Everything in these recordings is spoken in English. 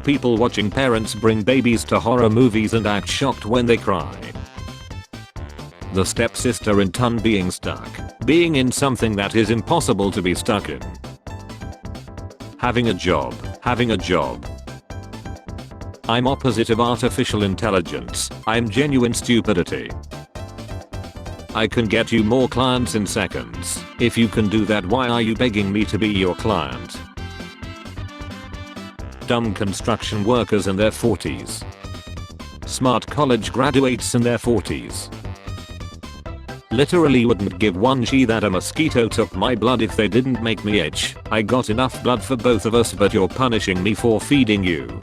People watching parents bring babies to horror movies and act shocked when they cry. The stepsister in ton being stuck. Being in something that is impossible to be stuck in. Having a job. Having a job. I'm opposite of artificial intelligence. I'm genuine stupidity. I can get you more clients in seconds. If you can do that, why are you begging me to be your client? Dumb construction workers in their 40s. Smart college graduates in their 40s. Literally wouldn't give one G that a mosquito took my blood if they didn't make me itch. I got enough blood for both of us, but you're punishing me for feeding you.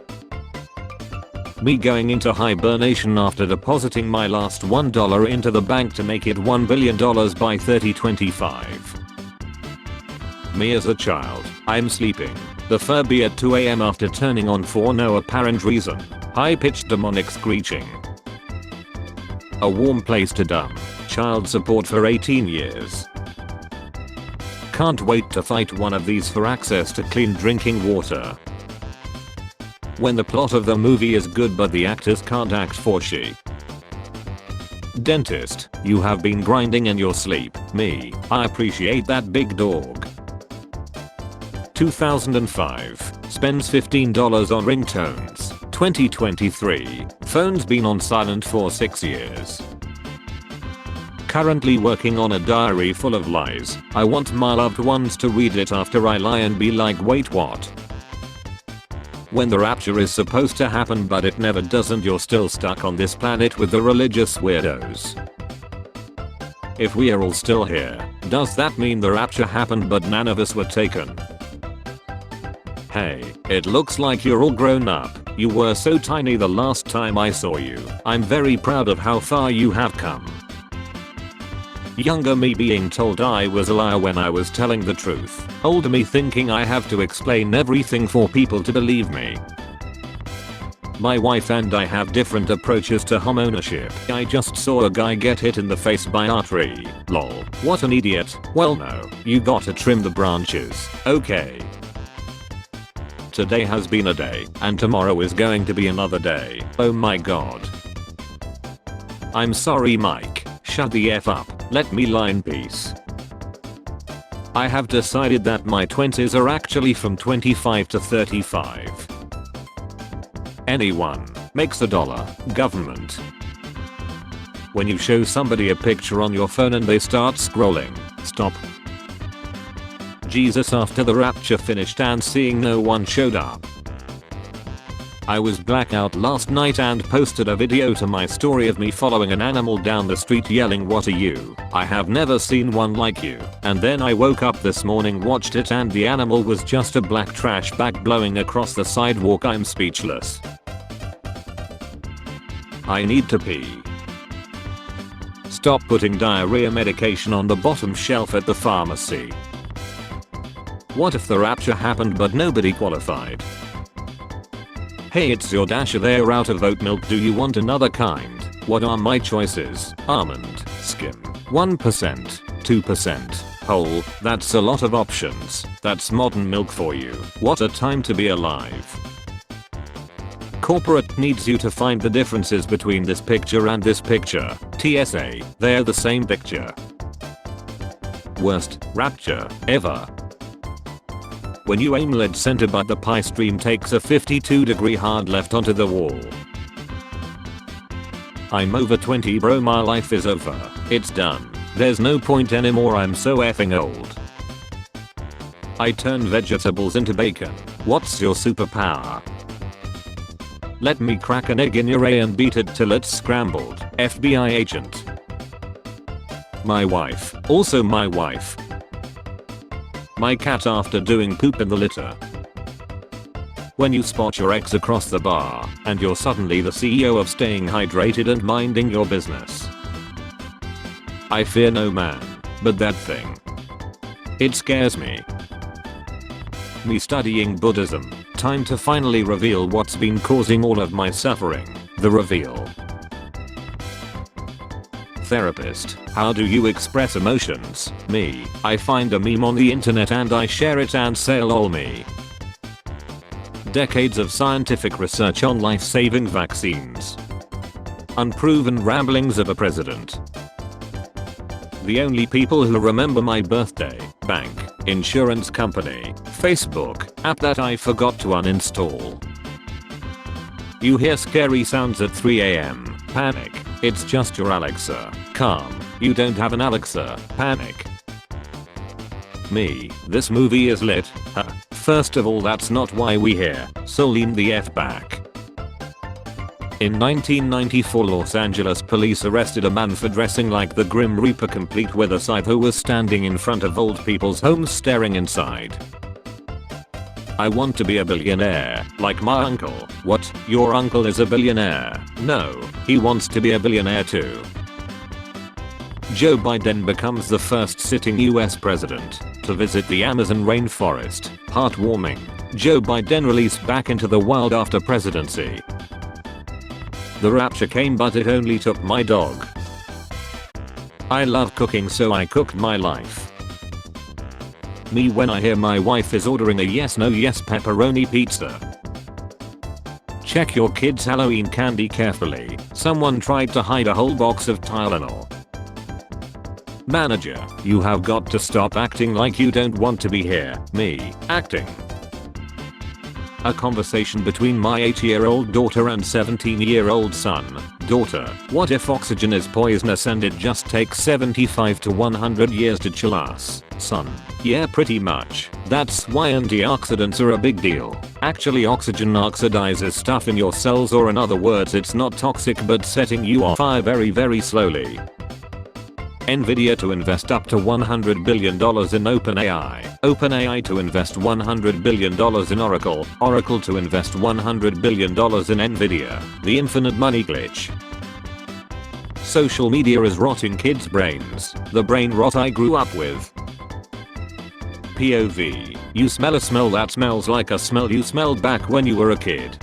Me going into hibernation after depositing my last $1 into the bank to make it $1 billion by 2025. Me as a child. I'm sleeping. The Furby at 2 AM after turning on for no apparent reason. High-pitched demonic screeching. A warm place to dump. Child support for 18 years. Can't wait to fight one of these for access to clean drinking water. When the plot of the movie is good but the actors can't act for she. Dentist, you have been grinding in your sleep. Me, I appreciate that big dog. 2005, spends $15 on ringtones. 2023, phone's been on silent for 6 years. Currently working on a diary full of lies. I want my loved ones to read it after I lie and be like, wait, what? When the rapture is supposed to happen but it never does and you're still stuck on this planet with the religious weirdos. If we are all still here, does that mean the rapture happened but none of us were taken? Hey, it looks like you're all grown up. You were so tiny the last time I saw you. I'm very proud of how far you have come. Younger me being told I was a liar when I was telling the truth. Older me thinking I have to explain everything for people to believe me. My wife and I have different approaches to homeownership. I just saw a guy get hit in the face by a tree. Lol. What an idiot. Well no, you gotta trim the branches. Okay. Today has been a day, and tomorrow is going to be another day. Oh my god. I'm sorry, Mike. Shut the F up. Let me lie in peace. I have decided that my 20s are actually from 25 to 35. Anyone makes $1. Government. When you show somebody a picture on your phone and they start scrolling, stop. Jesus after the rapture finished and seeing no one showed up. I was blackout last night and posted a video to my story of me following an animal down the street yelling, "What are you? I have never seen one like you." And then I woke up this morning, watched it, and the animal was just a black trash bag blowing across the sidewalk. I'm speechless. I need to pee. Stop putting diarrhea medication on the bottom shelf at the pharmacy. What if the rapture happened but nobody qualified? Hey, it's your dasher, they're out of oat milk, do you want another kind? What are my choices? Almond, skim, 1%, 2%, whole. That's a lot of options. That's modern milk for you. What a time to be alive. Corporate needs you to find the differences between this picture and this picture. TSA, they're the same picture. Worst rapture ever. When you aim lead center but the pie stream takes a 52-degree hard left onto the wall. I'm over 20, bro, my life is over. It's done. There's no point anymore, I'm so effing old. I turn vegetables into bacon. What's your superpower? Let me crack an egg in your A and beat it till it's scrambled. FBI agent. My wife. Also my wife. My cat after doing poop in the litter. When you spot your ex across the bar, and you're suddenly the CEO of staying hydrated and minding your business. I fear no man, but that thing. It scares me. Me studying Buddhism. Time to finally reveal what's been causing all of my suffering. The reveal. Therapist. How do you express emotions? Me. I find a meme on the internet and I share it and say lol me. Decades of scientific research on life-saving vaccines. Unproven ramblings of a president. The only people who remember my birthday, bank, insurance company, Facebook, app that I forgot to uninstall. You hear scary sounds at 3 AM, panic, it's just your Alexa, calm, you don't have an Alexa, panic. Me, this movie is lit, huh? First of all, that's not why we here, so lean the F back. In 1994, Los Angeles police arrested a man for dressing like the Grim Reaper complete with a scythe who was standing in front of old people's homes staring inside. I want to be a billionaire, like my uncle. What? Your uncle is a billionaire? No, he wants to be a billionaire too. Joe Biden becomes the first sitting US president to visit the Amazon rainforest. Heartwarming. Joe Biden released back into the wild after presidency. The rapture came, but it only took my dog. I love cooking, so I cooked my life. Me when I hear my wife is ordering a yes no yes pepperoni pizza. Check your kids' Halloween candy carefully. Someone tried to hide a whole box of Tylenol. Manager, you have got to stop acting like you don't want to be here. Me, acting. A conversation between my 8-year-old daughter and 17-year-old son. Daughter, what if oxygen is poisonous and it just takes 75 to 100 years to chill us? Son, yeah, pretty much. That's why antioxidants are a big deal. Actually, oxygen oxidizes stuff in your cells, or in other words, it's not toxic but setting you on fire very, very slowly. Nvidia to invest up to $100 billion in OpenAI. OpenAI to invest $100 billion in Oracle. Oracle to invest $100 billion in Nvidia. The infinite money glitch. Social media is rotting kids' brains. The brain rot I grew up with. POV. You smell a smell that smells like a smell you smelled back when you were a kid.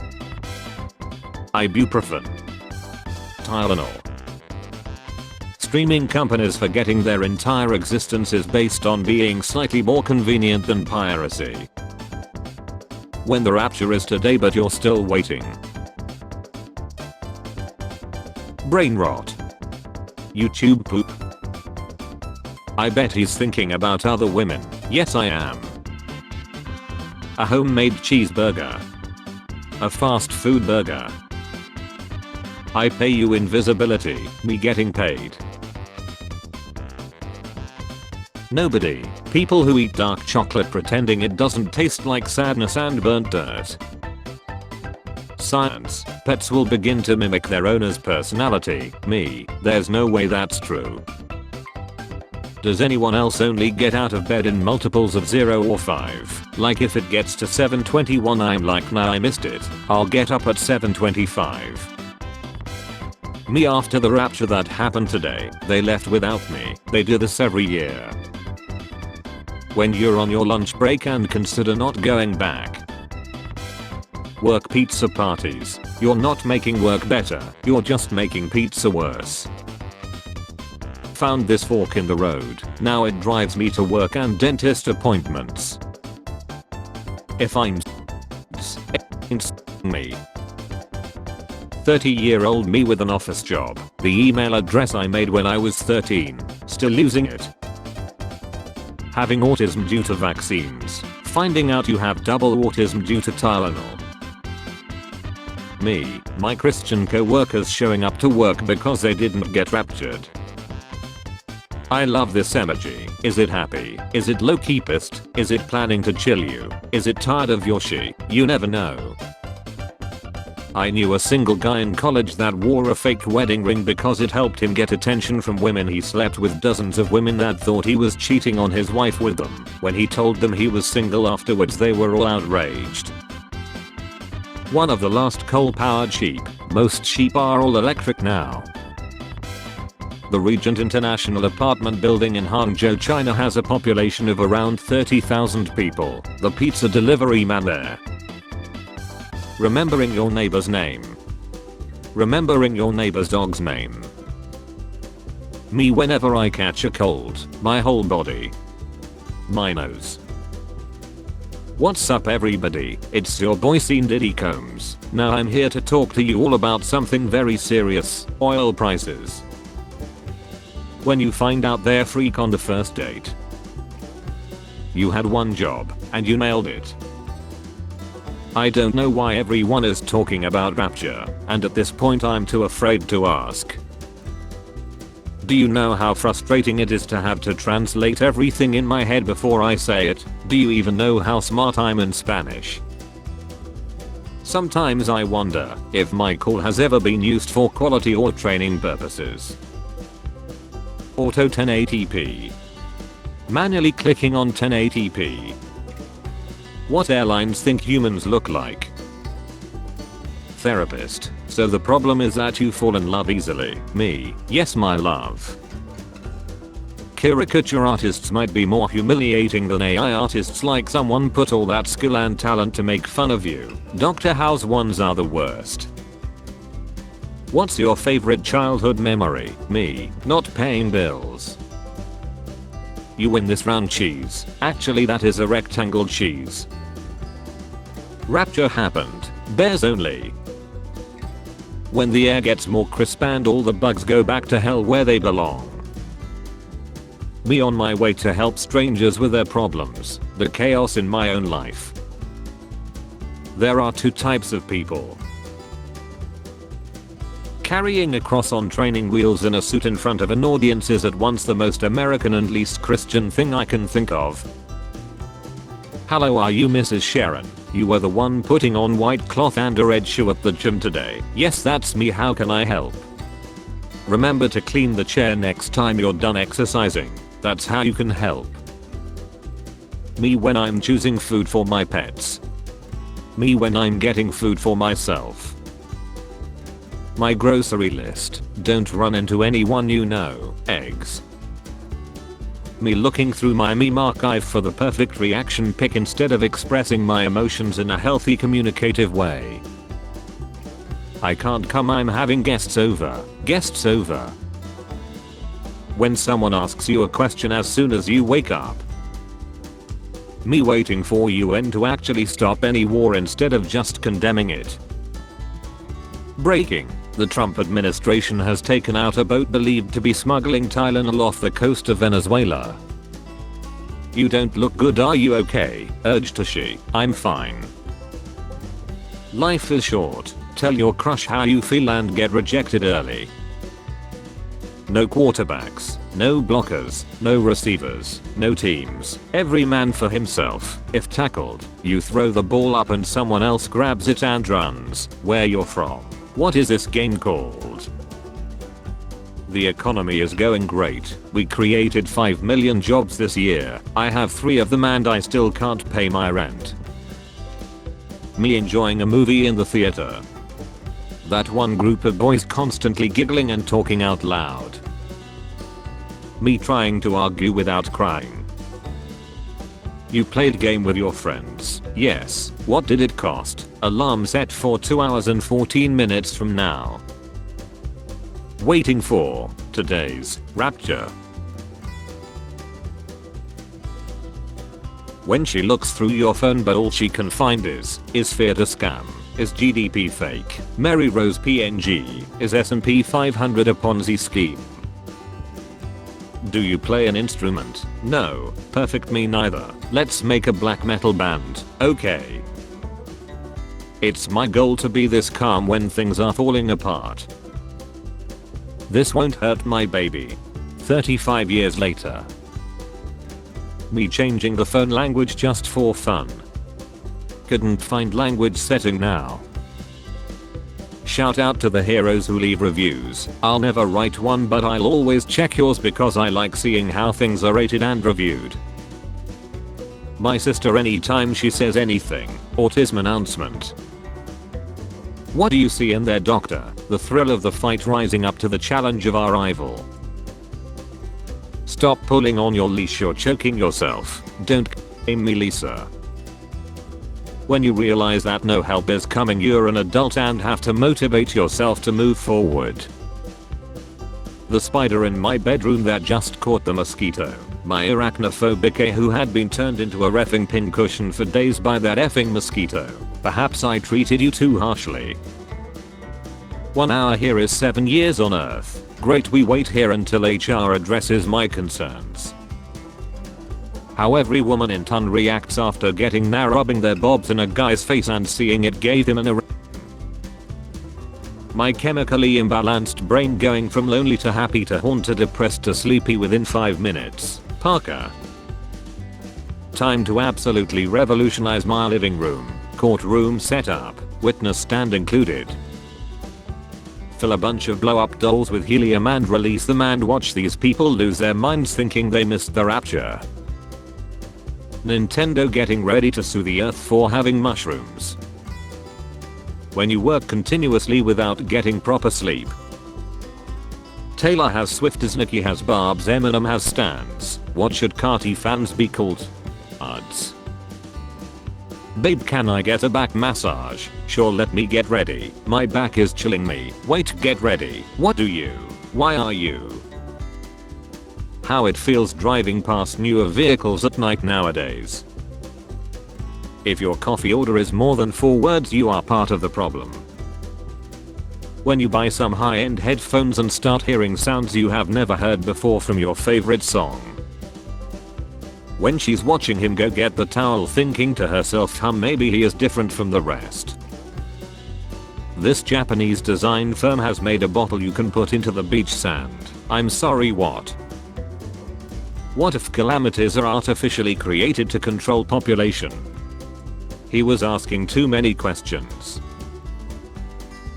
Ibuprofen. Tylenol. Streaming companies forgetting their entire existence is based on being slightly more convenient than piracy. When the rapture is today but you're still waiting. Brain rot. YouTube poop. I bet he's thinking about other women. Yes, I am. A homemade cheeseburger. A fast food burger. I pay you invisibility, me getting paid. Nobody. People who eat dark chocolate pretending it doesn't taste like sadness and burnt dirt. Science. Pets will begin to mimic their owner's personality. Me. There's no way that's true. Does anyone else only get out of bed in multiples of 0 or 5? Like if it gets to 7:21 I'm like, nah, I missed it. I'll get up at 7:25. Me after the rapture that happened today, they left without me. They do this every year. When you're on your lunch break and consider not going back. Work pizza parties. You're not making work better, you're just making pizza worse. Found this fork in the road. Now it drives me to work and dentist appointments. If I'm me. 30-year-old me with an office job. The email address I made when I was 13. Still using it. Having autism due to vaccines. Finding out you have double autism due to Tylenol. Me, my Christian co-workers showing up to work because they didn't get raptured. I love this emoji. Is it happy? Is it low-key pissed? Is it planning to chill you? Is it tired of your shit? You never know. I knew a single guy in college that wore a fake wedding ring because it helped him get attention from women. He slept with dozens of women that thought he was cheating on his wife with them. When he told them he was single afterwards, they were all outraged. One of the last coal-powered sheep. Most sheep are all electric now. The Regent International apartment building in Hangzhou, China has a population of around 30,000 people. The pizza delivery man there. Remembering your neighbor's name. Remembering your neighbor's dog's name. Me whenever I catch a cold. My whole body. My nose. What's up everybody, it's your boy Scene Diddy Combs. Now I'm here to talk to you all about something very serious, oil prices. When you find out they're freak on the first date. You had one job, and you nailed it. I don't know why everyone is talking about rapture, and at this point I'm too afraid to ask. Do you know how frustrating it is to have to translate everything in my head before I say it? Do you even know how smart I'm in Spanish? Sometimes I wonder if my call has ever been used for quality or training purposes. Auto 1080p. Manually clicking on 1080p. What airlines think humans look like? Therapist. So the problem is that you fall in love easily. Me. Yes my love. Caricature artists might be more humiliating than AI artists, like someone put all that skill and talent to make fun of you. Doctor House ones are the worst. What's your favorite childhood memory? Me. Not paying bills. You win this round, cheese. Actually that is a rectangle cheese. Rapture happened. Bears only. When the air gets more crisp and all the bugs go back to hell where they belong. Me on my way to help strangers with their problems. The chaos in my own life. There are two types of people. Carrying a cross on training wheels in a suit in front of an audience is at once the most American and least Christian thing I can think of. Hello, are you Mrs. Sharon? You were the one putting on white cloth and a red shoe at the gym today. Yes, that's me, how can I help? Remember to clean the chair next time you're done exercising. That's how you can help. Me when I'm choosing food for my pets. Me when I'm getting food for myself. My grocery list. Don't run into anyone you know. Eggs. Me looking through my meme archive for the perfect reaction pic instead of expressing my emotions in a healthy communicative way. I can't come, I'm having guests over. Guests over. When someone asks you a question as soon as you wake up. Me waiting for UN to actually stop any war instead of just condemning it. Breaking. The Trump administration has taken out a boat believed to be smuggling Tylenol off the coast of Venezuela. You don't look good, are you okay? Urged Tashi. I'm fine. Life is short. Tell your crush how you feel and get rejected early. No quarterbacks, no blockers, no receivers, no teams. Every man for himself. If tackled, you throw the ball up and someone else grabs it and runs. Where you're from. What is this game called? The economy is going great. We created 5 million jobs this year. I have 3 of them and I still can't pay my rent. Me enjoying a movie in the theater. That one group of boys constantly giggling and talking out loud. Me trying to argue without crying. You played game with your friends. Yes. What did it cost? Alarm set for 2 hours and 14 minutes from now. Waiting for today's rapture. When she looks through your phone but all she can find is fiat a scam? Is GDP fake? Mary Rose PNG? Is S&P 500 a Ponzi scheme? Do you play an instrument? No. Perfect, me neither. Let's make a black metal band. Okay. It's my goal to be this calm when things are falling apart. This won't hurt my baby. 35 years later. Me changing the phone language just for fun. Couldn't find language setting now. Shout out to the heroes who leave reviews. I'll never write one but I'll always check yours because I like seeing how things are rated and reviewed. My sister anytime she says anything. Autism announcement. What do you see in there, doctor? The thrill of the fight rising up to the challenge of our rival. Stop pulling on your leash, you're choking yourself. Don't aim me, Lisa. When you realize that no help is coming, you're an adult and have to motivate yourself to move forward. The spider in my bedroom that just caught the mosquito. My arachnophobic A who had been turned into a reffing pincushion for days by that effing mosquito. Perhaps I treated you too harshly. 1 hour here is 7 years on Earth. Great, we wait here until HR addresses my concerns. How every woman in ton reacts after getting rubbing their bobs in a guy's face and seeing it gave him an My chemically imbalanced brain going from lonely to happy to horned to depressed to sleepy within 5 minutes. Parker. Time to absolutely revolutionize my living room. Courtroom setup. Witness stand included. Fill a bunch of blow up dolls with helium and release them and watch these people lose their minds thinking they missed the rapture. Nintendo getting ready to sue the earth for having mushrooms. When you work continuously without getting proper sleep. Taylor has Swift as Nicki has Barb's Eminem has Stans. What should Carti fans be called? Odds. Babe, can I get a back massage? Sure, let me get ready. My back is chilling me. Wait, get ready. What do you? Why are you? How it feels driving past newer vehicles at night nowadays. If your coffee order is more than 4 words, you are part of the problem. When you buy some high-end headphones and start hearing sounds you have never heard before from your favorite song. When she's watching him go get the towel thinking to herself, maybe he is different from the rest. This Japanese design firm has made a bottle you can put into the beach sand. I'm sorry, what? What if calamities are artificially created to control population? He was asking too many questions.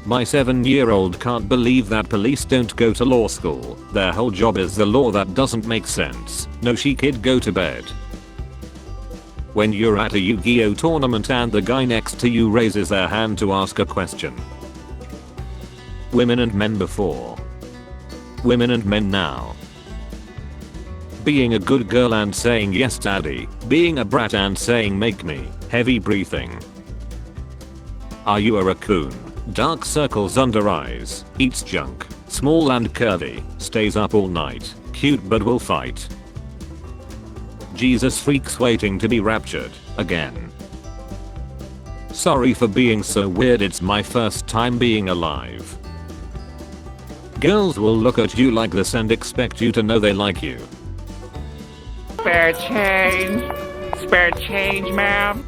My 7-year-old can't believe that police don't go to law school. Their whole job is the law. That doesn't make sense. No, she kid, go to bed. When you're at a Yu-Gi-Oh tournament and the guy next to you raises their hand to ask a question. Women and men before. Women and men now. Being a good girl and saying yes daddy. Being a brat and saying make me. Heavy breathing. Are you a raccoon? Dark circles under eyes. Eats junk. Small and curvy. Stays up all night. Cute but will fight. Jesus freaks waiting to be raptured. Again. Sorry for being so weird, it's my first time being alive. Girls will look at you like this and expect you to know they like you. Spare change. Spare change, ma'am.